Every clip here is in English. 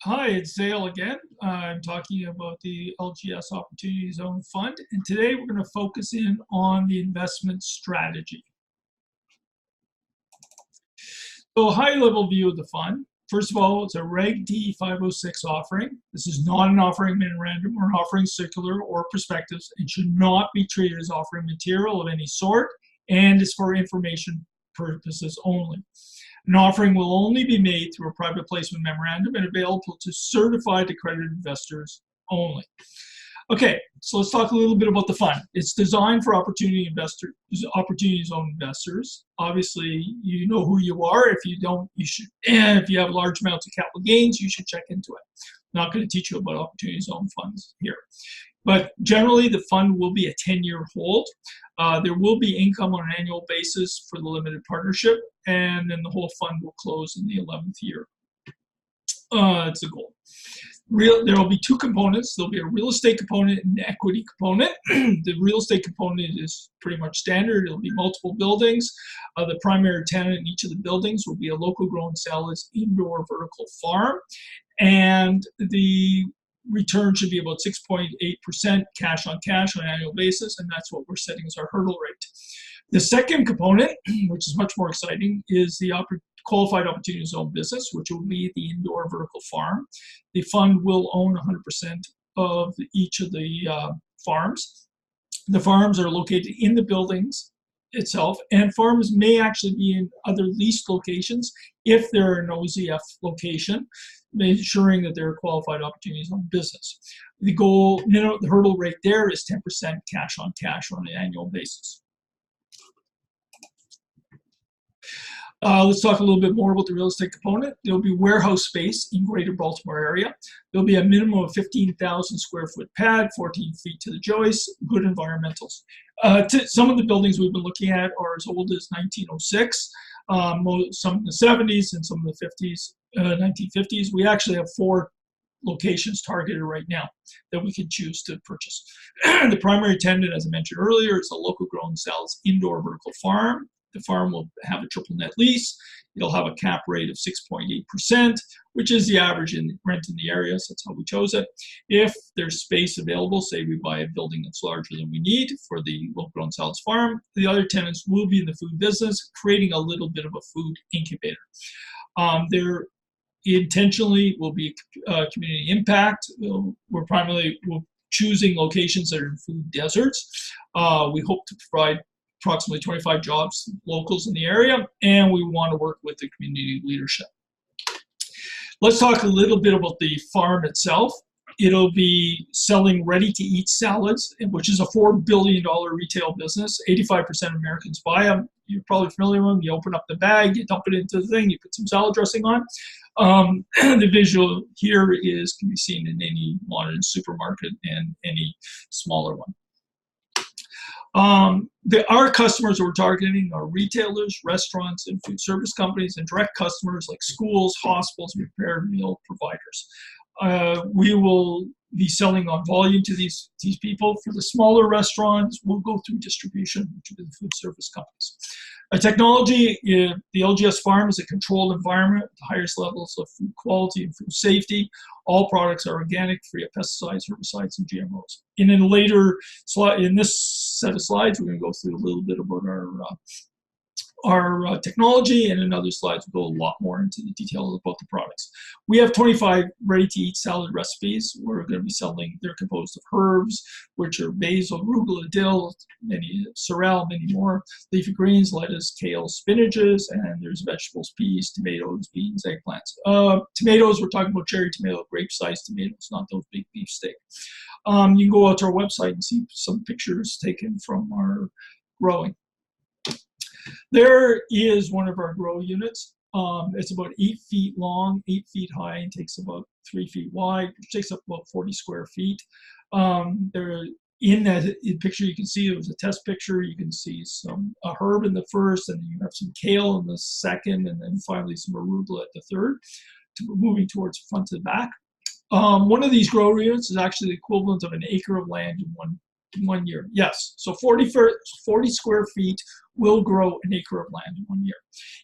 Hi, it's Zale again. I'm talking about the LGS Opportunity Zone Fund, and today we're going to focus in on the investment strategy. So, a high-level view of the fund. First of all, it's a Reg D 506 offering. This is not an offering memorandum or an offering circular or prospectus and should not be treated as offering material of any sort, and is for information purposes only. An offering will only be made through a private placement memorandum and available to certified accredited investors only. Okay, so let's talk a little bit about the fund. It's designed for opportunity zone investors. Obviously, you know who you are. If you don't, you should. And if you have large amounts of capital gains, you should check into it. I'm not going to teach you about opportunity zone funds here. But generally, the fund will be a 10-year hold. There will be income on an annual basis for the limited partnership, and then the whole fund will close in the 11th year. That's the goal. There will be two components. There'll be a real estate component and an equity component. The real estate component is pretty much standard. It'll be multiple buildings. The primary tenant in each of the buildings will be a local grown salads indoor vertical farm. And the return should be about 6.8% cash on cash on an annual basis, and that's what we're setting as our hurdle rate. The second component, which is much more exciting, is the qualified opportunity zone business, which will be the indoor vertical farm. The fund will own 100% of each of the farms. The farms are located in the buildings itself, and farms may actually be in other leased locations if they're an OZF location, ensuring that they're qualified opportunities on business. The goal, the hurdle rate there is 10% cash on an annual basis. Let's talk a little bit more about the real estate component. There'll be warehouse space in greater Baltimore area. There'll be a minimum of 15,000 square foot pad, 14 feet to the joist, good environmentals. Some of the buildings we've been looking at are as old as 1906, some in the 70s and some in the 50s, 1950s. We actually have 4 locations targeted right now that we can choose to purchase. The primary tenant, as I mentioned earlier, is a local grown salads indoor vertical farm. The farm will have a triple net lease. It'll have a cap rate of 6.8%, which is the average in rent in the area, so that's how we chose it. If there's space available, say we buy a building that's larger than we need for the local grown salads farm, the other tenants will be in the food business, creating a little bit of a food incubator. There intentionally will be community impact. We're choosing locations that are in food deserts. We hope to provide approximately 25 jobs locals in the area, and we want to work with the community leadership. Let's talk a little bit about the farm itself. It'll be selling ready-to-eat salads, which is a $4 billion retail business. 85% of Americans buy them. You're probably familiar with them. You open up the bag, you dump it into the thing, you put some salad dressing on. The visual here can be seen in any modern supermarket and any smaller one. Our customers we're targeting are retailers, restaurants, and food service companies, and direct customers like schools, hospitals, and prepared meal providers. We will be selling on volume to these people. For the smaller restaurants, we'll go through distribution to the food service companies. Technology, the LGS farm is a controlled environment with the highest levels of food quality and food safety. All products are organic, free of pesticides, herbicides, and GMOs. In a later slide, in this set of slides, we're going to go through a little bit about our technology, and in other slides we'll go a lot more into the details about the products. We have 25 ready-to-eat salad recipes. We're going to be selling, they're composed of herbs, which are basil, arugula, dill, sorrel, many more, leafy greens, lettuce, kale, spinaches, and there's vegetables, peas, tomatoes, beans, eggplants. Tomatoes, we're talking about cherry tomato, grape-sized tomatoes, not those big beefsteak. You can go out to our website and see some pictures taken from our growing. There is one of our grow units. It's about 8 feet long, 8 feet high, and takes about 3 feet wide, which takes up about 40 square feet. In that picture, you can see it was a test picture. You can see a herb in the first, and then you have some kale in the second, and then finally some arugula at the third, moving towards front to the back. One of these grow units is actually the equivalent of an acre of land in one 1 year. Yes. So 40 square feet will grow an acre of land in 1 year.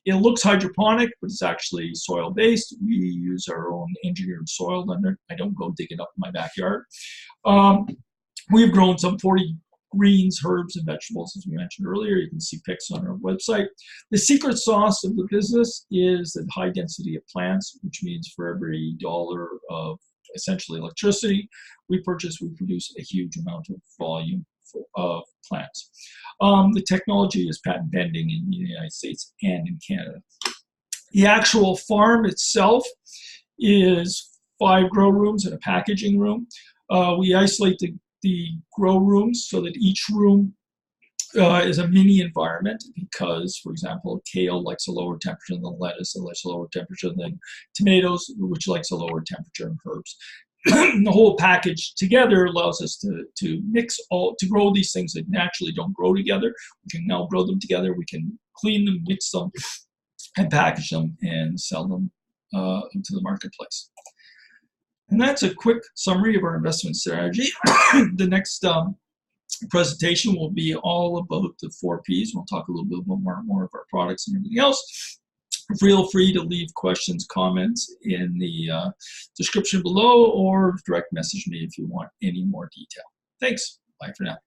It looks hydroponic, but it's actually soil-based. We use our own engineered soil under. I don't go dig it up in my backyard. We've grown some 40 greens, herbs, and vegetables, as we mentioned earlier. You can see pics on our website. The secret sauce of the business is the high density of plants, which means for every dollar of essentially electricity we produce a huge amount of volume of plants. The technology is patent pending in the United States and in Canada. The actual farm itself is 5 grow rooms and a packaging room. We isolate the grow rooms so that each room is a mini environment because, for example, kale likes a lower temperature than lettuce, and likes a lower temperature than tomatoes, which likes a lower temperature than herbs. The whole package together allows us to grow these things that naturally don't grow together. We can now grow them together. We can clean them, mix them, and package them and sell them into the marketplace. And that's a quick summary of our investment strategy. The next presentation will be all about the 4 Ps. We'll talk a little bit more of our products and everything else. Feel free to leave questions, comments in the description below, or direct message me if you want any more detail. Thanks. Bye for now.